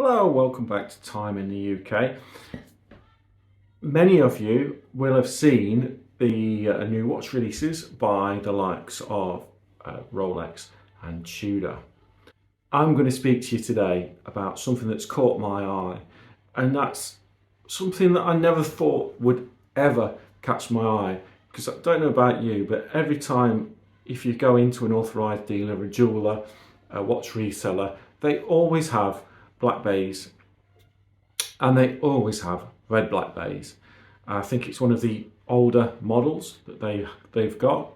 Hello, welcome back to Time in the UK. Many of you will have seen the new watch releases by the likes of Rolex and Tudor. I'm going to speak to you today about something that's caught my eye, and that's something that I never thought would ever catch my eye. Because I don't know about you, but every time if you go into an authorised dealer, a jeweller, a watch reseller, they always have black bays and they always have red black bays. I think it's one of the older models that they've got,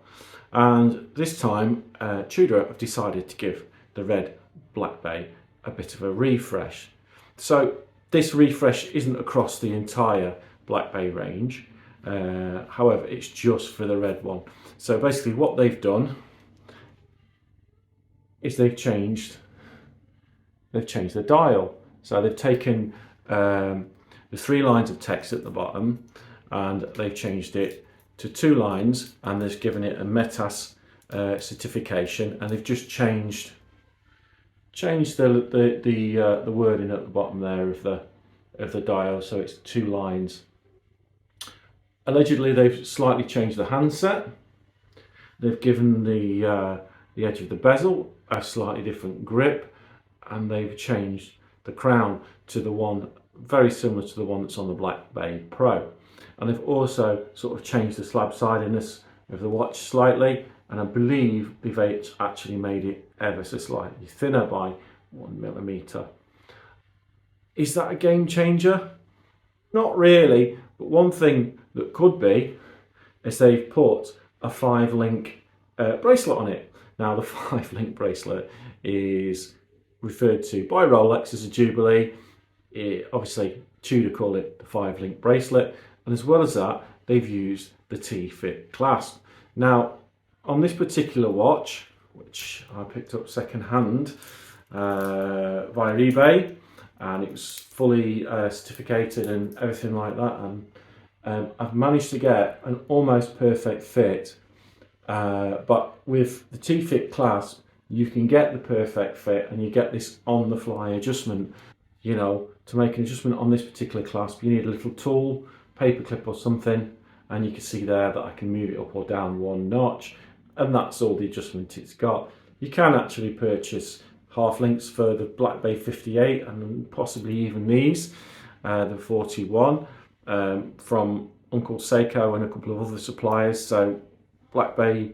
and this time Tudor have decided to give the red black bay a bit of a refresh. So this refresh isn't across the entire black bay range, however it's just for the red one. So basically what they've done is they've changed the dial. So they've taken the 3 lines of text at the bottom and they've changed it to 2 lines, and they've given it a METAS certification, and they've just changed the wording at the bottom there of the dial, so it's 2 lines. Allegedly they've slightly changed the handset. They've given the edge of the bezel a slightly different grip, and they've changed the crown to the one very similar to the one that's on the Black Bay Pro. And they've also sort of changed the slab sidedness of the watch slightly, and I believe they've actually made it ever so slightly thinner by 1mm. Is that a game changer? Not really, but one thing that could be is they've put a 5-link bracelet on it. Now the 5-link bracelet is referred to by Rolex as a Jubilee. Obviously Tudor call it the 5-link bracelet, and as well as that they've used the T-fit clasp. Now on this particular watch, which I picked up second hand via eBay, and it was fully certificated and everything like that, and I've managed to get an almost perfect fit, but with the T-fit clasp you can get the perfect fit, and you get this on the fly adjustment. You know, to make an adjustment on this particular clasp you need a little tool, paper clip or something, and you can see there that I can move it up or down 1 notch, and that's all the adjustment it's got. You can actually purchase half links for the Black Bay 58 and possibly even these, the 41, from Uncle Seiko and a couple of other suppliers. So Black Bay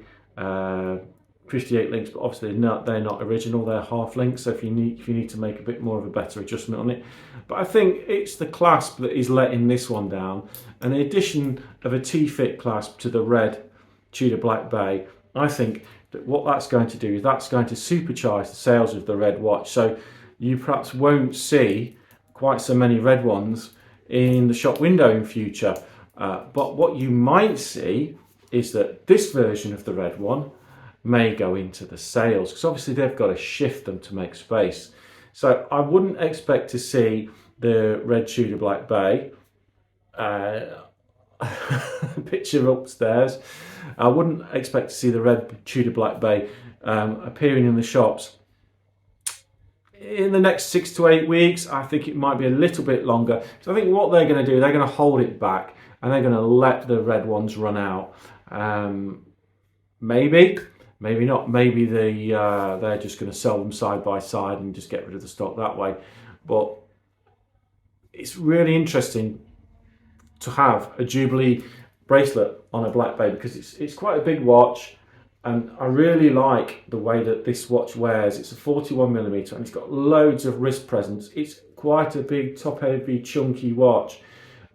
58 links, but obviously they're not original, they're half links, so if you need to make a bit more of a better adjustment on it. But I think it's the clasp that is letting this one down, and the addition of a T-fit clasp to the red Tudor Black Bay, I think that what that's going to do is that's going to supercharge the sales of the red watch. So you perhaps won't see quite so many red ones in the shop window in future, but what you might see is that this version of the red one may go into the sales, because obviously they've got to shift them to make space. So I wouldn't expect to see the red Tudor Black Bay picture upstairs. I wouldn't expect to see the red Tudor Black Bay appearing in the shops in the next 6 to 8 weeks. I think it might be a little bit longer. So I think what they're going to do, they're going to hold it back and they're going to let the red ones run out. Maybe not. Maybe they're just going to sell them side by side and just get rid of the stock that way. But it's really interesting to have a Jubilee bracelet on a Black Bay, because it's quite a big watch, and I really like the way that this watch wears. It's a 41mm and it's got loads of wrist presence. It's quite a big, top heavy, chunky watch,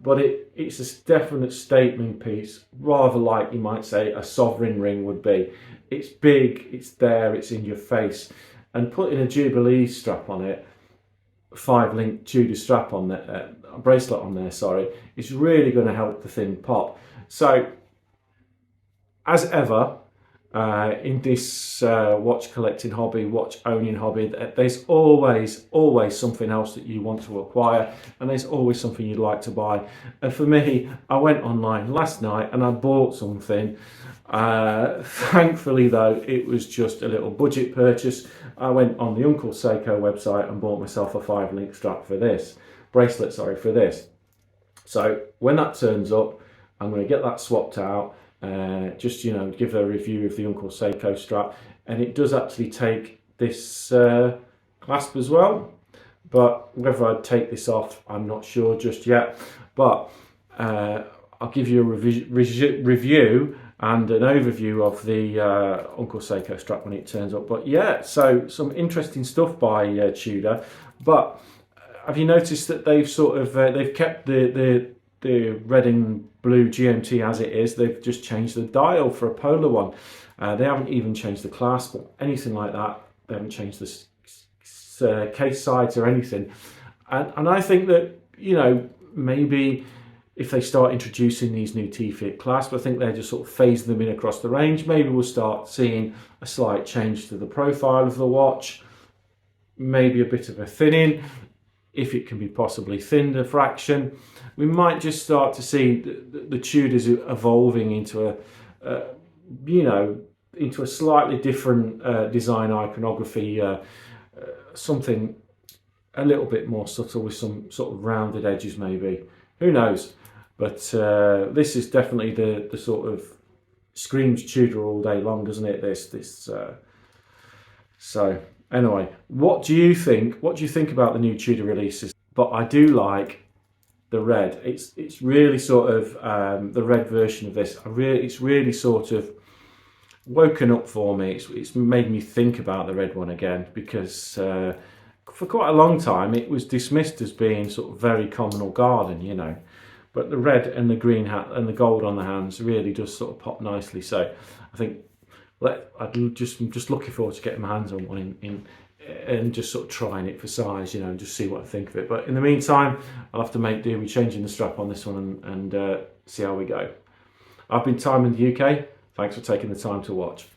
but it's a definite statement piece, rather like you might say a sovereign ring would be. It's big, it's there, it's in your face, and putting a Jubilee strap on it, 5-link Tudor strap on there, bracelet on there, sorry, is really going to help the thing pop. So as ever, in this watch collecting hobby, watch owning hobby, there's always something else that you want to acquire, and there's always something you'd like to buy. And for me, I went online last night and I bought something. Thankfully though, it was just a little budget purchase. I went on the Uncle Seiko website and bought myself a 5-link strap for this, bracelet, sorry, for this. So when that turns up, I'm going to get that swapped out. Just, you know, give a review of the Uncle Seiko strap, and it does actually take this clasp as well, but whether I'd take this off I'm not sure just yet, but I'll give you a review and an overview of the Uncle Seiko strap when it turns up. But yeah, so some interesting stuff by Tudor. But have you noticed that they've sort of they've kept the red and blue GMT as it is? They've just changed the dial for a polar one. They haven't even changed the clasp or anything like that. They haven't changed the case sides or anything. And I think that, you know, maybe if they start introducing these new T-fit clasps, I think they're just sort of phasing them in across the range. Maybe we'll start seeing a slight change to the profile of the watch, maybe a bit of a thinning, if it can be possibly thinned a fraction. We might just start to see the Tudors evolving into into a slightly different design iconography, something a little bit more subtle with some sort of rounded edges maybe. Who knows? But this is definitely the sort of screams Tudor all day long, doesn't it? So anyway, what do you think? What do you think about the new Tudor releases? But I do like the red. It's really sort of the red version of this. It's really sort of woken up for me. It's made me think about the red one again, because for quite a long time it was dismissed as being sort of very common or garden, you know. But the red and the green hat and the gold on the hands really does sort of pop nicely. So I think I'm just looking forward to getting my hands on one and just sort of trying it for size, you know, and just see what I think of it. But in the meantime, I'll have to make do with changing the strap on this one and see how we go. I've been Time in the UK. Thanks for taking the time to watch.